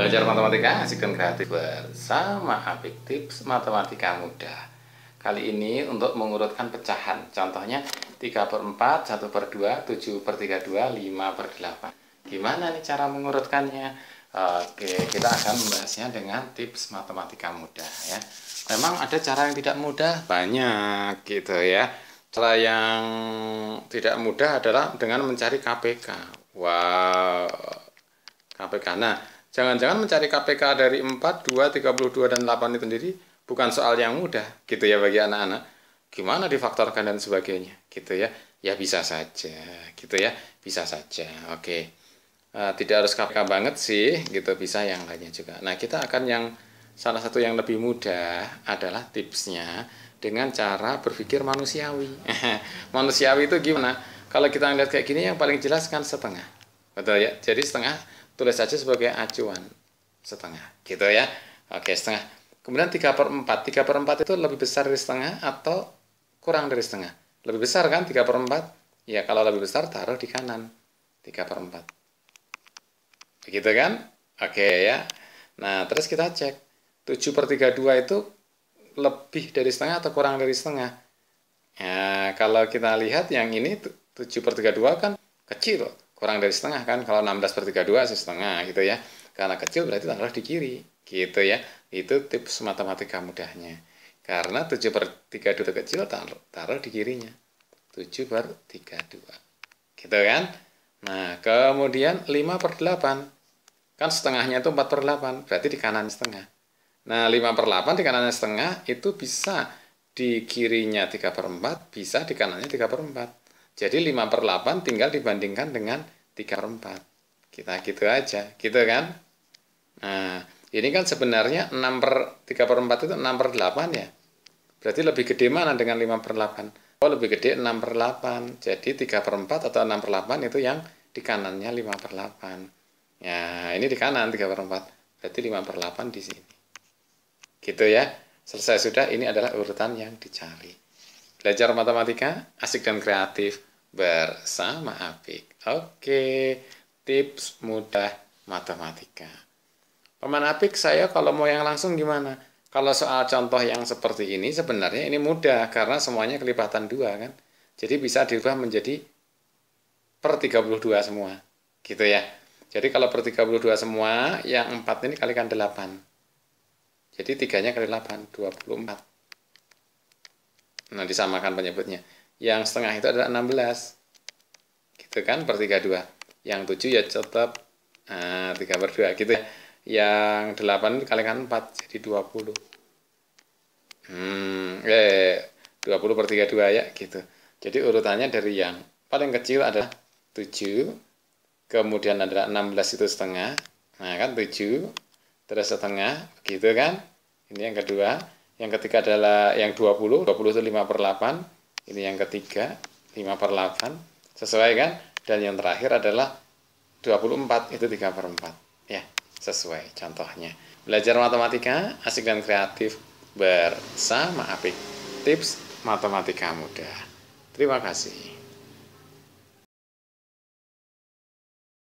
Belajar matematika asik dan kreatif bersama Apik, tips matematika mudah. Kali ini untuk mengurutkan pecahan. Contohnya 3/4, 1/2, 7/32, 5/8. Gimana nih cara mengurutkannya? Oke, kita akan membahasnya dengan tips matematika mudah ya. Memang ada cara yang tidak mudah, banyak gitu ya. Cara yang tidak mudah adalah dengan mencari KPK. Wow, KPK. Nah, jangan-jangan mencari KPK dari 4, 2, 32, dan 8 itu sendiri bukan soal yang mudah gitu ya bagi anak-anak. Gimana difaktorkan dan sebagainya gitu ya. Ya bisa saja gitu ya, bisa saja. Oke. Tidak harus KPK banget sih gitu, bisa yang lainnya juga. Nah, kita akan yang salah satu yang lebih mudah adalah tipsnya dengan cara berpikir manusiawi. Manusiawi itu gimana? Kalau kita lihat kayak gini yang paling jelas kan setengah. Betul ya? Jadi setengah tulis saja sebagai acuan, setengah gitu ya. Oke, setengah. Kemudian 3/4. 3/4 itu lebih besar dari setengah atau kurang dari setengah? Lebih besar kan 3/4? Ya, kalau lebih besar taruh di kanan 3/4. Begitu kan? Oke ya. Nah, terus kita cek 7/32 itu lebih dari setengah atau kurang dari setengah? Ya, kalau kita lihat yang ini 7/32 kan kecil, kurang dari setengah kan. Kalau 16/32 setengah gitu ya. Karena kecil berarti taruh di kiri gitu ya. Itu tips matematika mudahnya. Karena 7/32 kecil taruh di kirinya. 7/32 gitu kan. Nah, kemudian 5/8 kan setengahnya itu 4/8, berarti di kanan setengah. Nah, 5/8 di kanannya setengah itu bisa di kirinya 3/4, bisa di kanannya 3/4. Jadi 5/8 tinggal dibandingkan dengan 3/4. Kita gitu aja, gitu kan? Nah, ini kan sebenarnya 3/4 itu 6/8 ya. Berarti lebih gede mana dengan 5/8? Oh, lebih gede 6/8. Jadi 3/4 atau 6/8 itu yang di kanannya 5/8. Ya, ini di kanan 3/4. Berarti 5/8 di sini. Gitu ya. Selesai sudah, ini adalah urutan yang dicari. Belajar matematika asik dan kreatif bersama Apik. Oke, tips mudah matematika. Paman Apik, saya kalau mau yang langsung gimana? Kalau soal contoh yang seperti ini sebenarnya ini mudah karena semuanya kelipatan 2 kan. Jadi bisa dirubah menjadi per 32 semua. Gitu ya. Jadi kalau per 32 semua, yang 4 ini kalikan 8. Jadi 3-nya kali 8, 24. Nah, disamakan penyebutnya. Yang setengah itu adalah 16. Gitu kan, per 32. Yang 7 ya tetap 3/2 gitu ya. Yang 8 kalikan 4, jadi 20. 20/32 ya, gitu. Jadi urutannya dari yang paling kecil adalah 7, kemudian adalah 16 itu setengah, nah kan 7, terus setengah, gitu kan. Ini yang kedua. Yang ketiga adalah yang 20 itu 5/8, ini yang ketiga 5/8, sesuai kan. Dan yang terakhir adalah 24, itu 3/4 ya, sesuai contohnya. Belajar matematika asik dan kreatif bersama Apik, tips matematika mudah. Terima kasih.